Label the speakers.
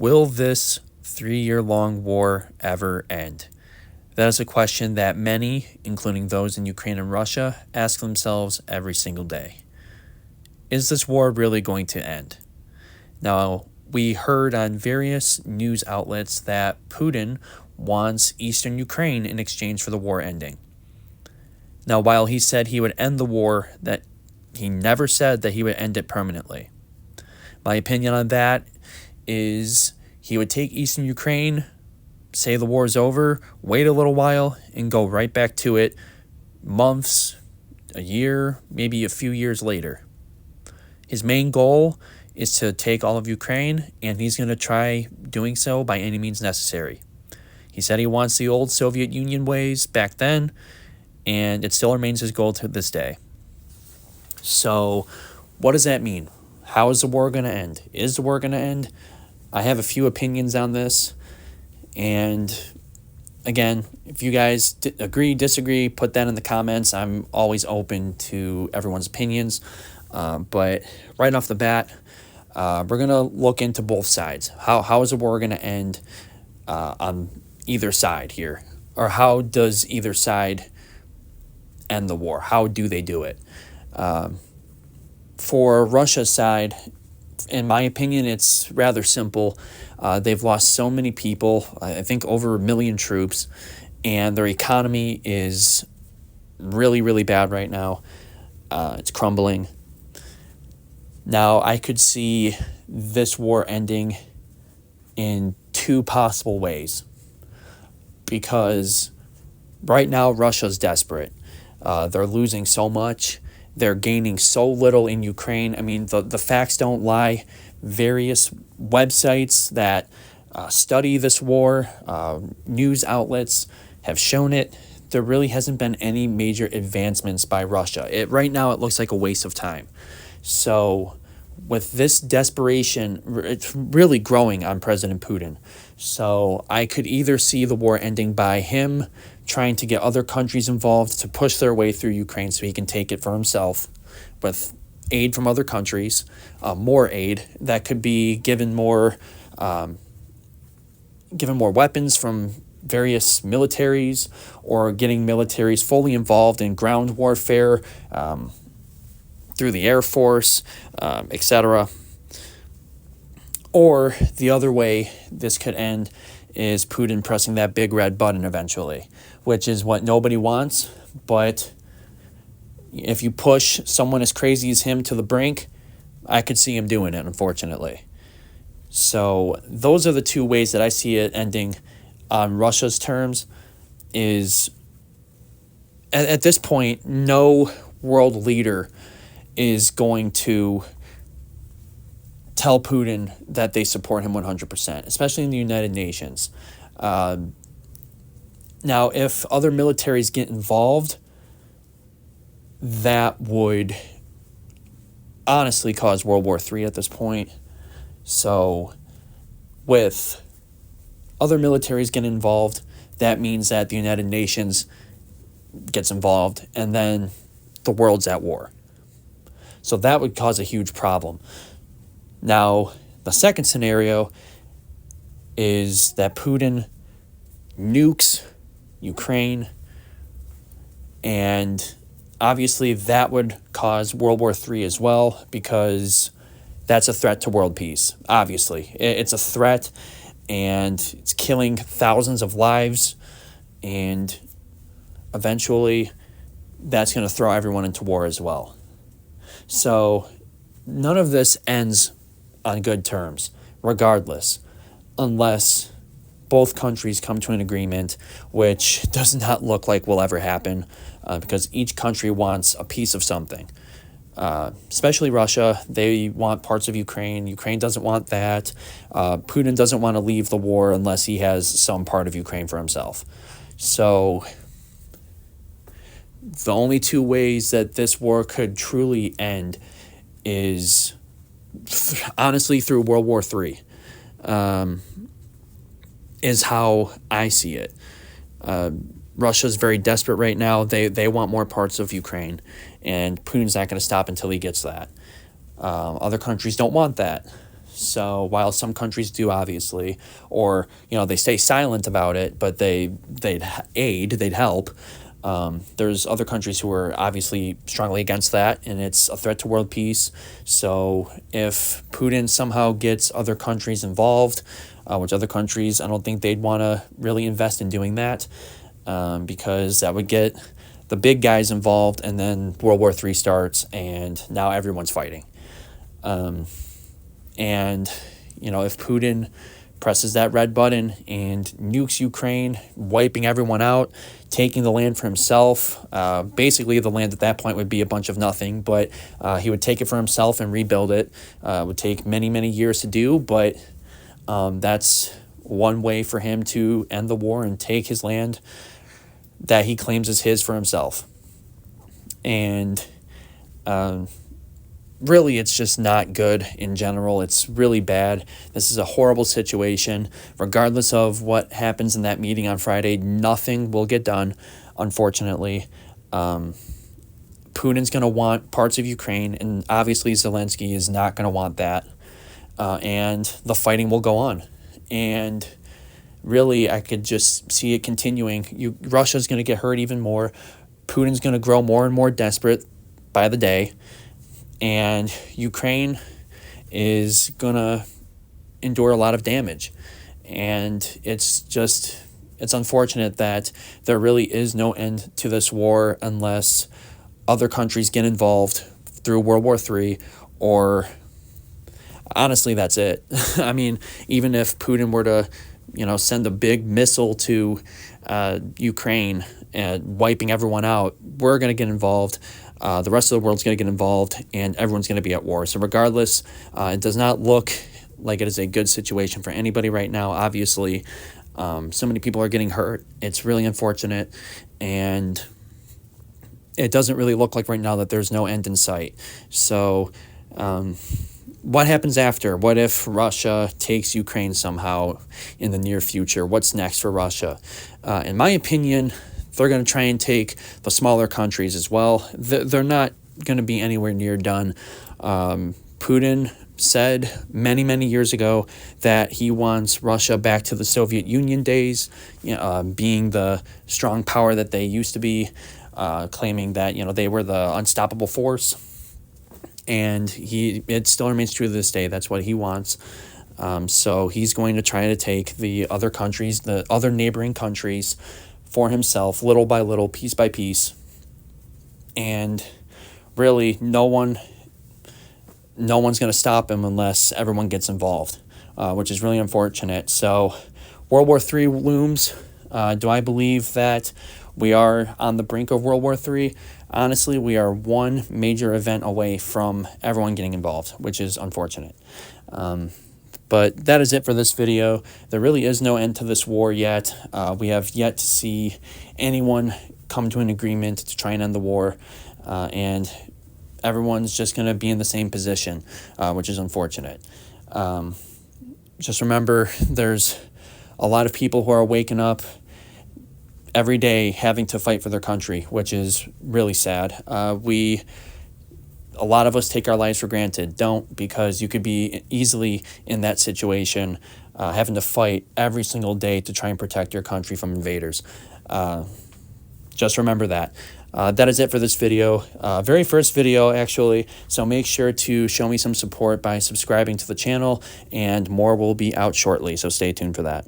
Speaker 1: Will this 3-year-long war ever end? That is a question that many, including those in Ukraine and Russia, ask themselves every single day. Is this war really going to end? Now, we heard on various news outlets that Putin wants eastern Ukraine in exchange for the war ending. Now, while he said he would end the war, that he never said that he would end it permanently. My opinion on that is he would take eastern Ukraine, say the war is over, wait a little while, and go right back to it months, a year, maybe a few years later. His main goal is to take all of Ukraine, and he's going to try doing so by any means necessary. He said he wants the old Soviet Union ways back then, and it still remains his goal to this day. So, what does that mean? How is the war going to end? Is the war going to end? I have a few opinions on this. And again, if you guys agree, disagree, put that in the comments. I'm always open to everyone's opinions. But right off the bat, we're going to look into both sides. How is the war going to end on either side here? Or how does either side end the war? How do they do it? For Russia's side, in my opinion, it's rather simple. They've lost so many people, I think over 1 million troops, and their economy is really, really bad right now. It's crumbling. Now, I could see this war ending in two possible ways, because right now Russia's desperate. They're losing so much. They're gaining so little in Ukraine. I mean, the facts don't lie. Various websites that study this war, news outlets have shown it. There really hasn't been any major advancements by Russia. Right now, it looks like a waste of time. So with this desperation, it's really growing on President Putin. So I could either see the war ending by him trying to get other countries involved to push their way through Ukraine so he can take it for himself with aid from other countries, more aid that could be given more weapons from various militaries, or getting militaries fully involved in ground warfare through the Air Force, etc. Or the other way this could end is Putin pressing that big red button eventually, which is what nobody wants. But if you push someone as crazy as him to the brink, I could see him doing it, unfortunately. So those are the two ways that I see it ending on Russia's terms. Is at this point, no world leader is going to tell Putin that they support him 100%, especially in the United Nations. Now, if other militaries get involved, that would honestly cause World War III at this point. So with other militaries getting involved, that means that the United Nations gets involved, and then the world's at war. So that would cause a huge problem. Now, the second scenario is that Putin nukes Ukraine, and obviously that would cause World War III as well, because that's a threat to world peace. Obviously, it's a threat, and it's killing thousands of lives, and eventually that's going to throw everyone into war as well. So none of this ends on good terms, regardless, unless both countries come to an agreement, which does not look like will ever happen, because each country wants a piece of something. Especially Russia, they want parts of Ukraine. Ukraine doesn't want that. Putin doesn't want to leave the war unless he has some part of Ukraine for himself. So the only two ways that this war could truly end is honestly through World War III, is how I see it. Russia's very desperate right now. They want more parts of Ukraine, and Putin's not going to stop until he gets that. Other countries don't want that. So while some countries do, obviously, or they stay silent about it, but they'd aid, they'd help. There's other countries who are obviously strongly against that, and it's a threat to world peace. So if Putin somehow gets other countries involved, which other countries, I don't think they'd want to really invest in doing that, because that would get the big guys involved, and then World War III starts, and now everyone's fighting. And if Putin presses that red button and nukes Ukraine, wiping everyone out, taking the land for himself. Basically, the land at that point would be a bunch of nothing, but he would take it for himself and rebuild it. It would take many, many years to do, but that's one way for him to end the war and take his land that he claims is his for himself. And really, it's just not good in general. It's really bad. This is a horrible situation. Regardless of what happens in that meeting on Friday, nothing will get done, unfortunately. Putin's going to want parts of Ukraine, and obviously Zelensky is not going to want that. And the fighting will go on. And really, I could just see it continuing. Russia's going to get hurt even more. Putin's going to grow more and more desperate by the day. And Ukraine is going to endure a lot of damage. And it's unfortunate that there really is no end to this war unless other countries get involved through World War III, or honestly, that's it. I mean, even if Putin were to, send a big missile to Ukraine and wiping everyone out, we're going to get involved. The rest of the world's going to get involved, and everyone's going to be at war. So regardless, it does not look like it is a good situation for anybody right now. Obviously, so many people are getting hurt. It's really unfortunate, and it doesn't really look like right now that there's no end in sight. So what happens after? What if Russia takes Ukraine somehow in the near future? What's next for Russia? In my opinion, they're going to try and take the smaller countries as well. They're not going to be anywhere near done. Putin said many, many years ago that he wants Russia back to the Soviet Union days, being the strong power that they used to be, claiming that they were the unstoppable force. And it still remains true to this day. That's what he wants. So he's going to try to take the other countries, the other neighboring countries, for himself, little by little, piece by piece. And really, no one's going to stop him unless everyone gets involved, which is really unfortunate. So World War III looms. Do I believe that we are on the brink of World War III? Honestly, we are one major event away from everyone getting involved, which is unfortunate. But that is it for this video. There really is no end to this war yet. We have yet to see anyone come to an agreement to try and end the war. And everyone's just going to be in the same position, which is unfortunate. Just remember, there's a lot of people who are waking up every day having to fight for their country, which is really sad. A lot of us take our lives for granted. Don't, because you could be easily in that situation, having to fight every single day to try and protect your country from invaders. Just remember that. That is it for this video. Very first video, actually. So make sure to show me some support by subscribing to the channel, and more will be out shortly. So stay tuned for that.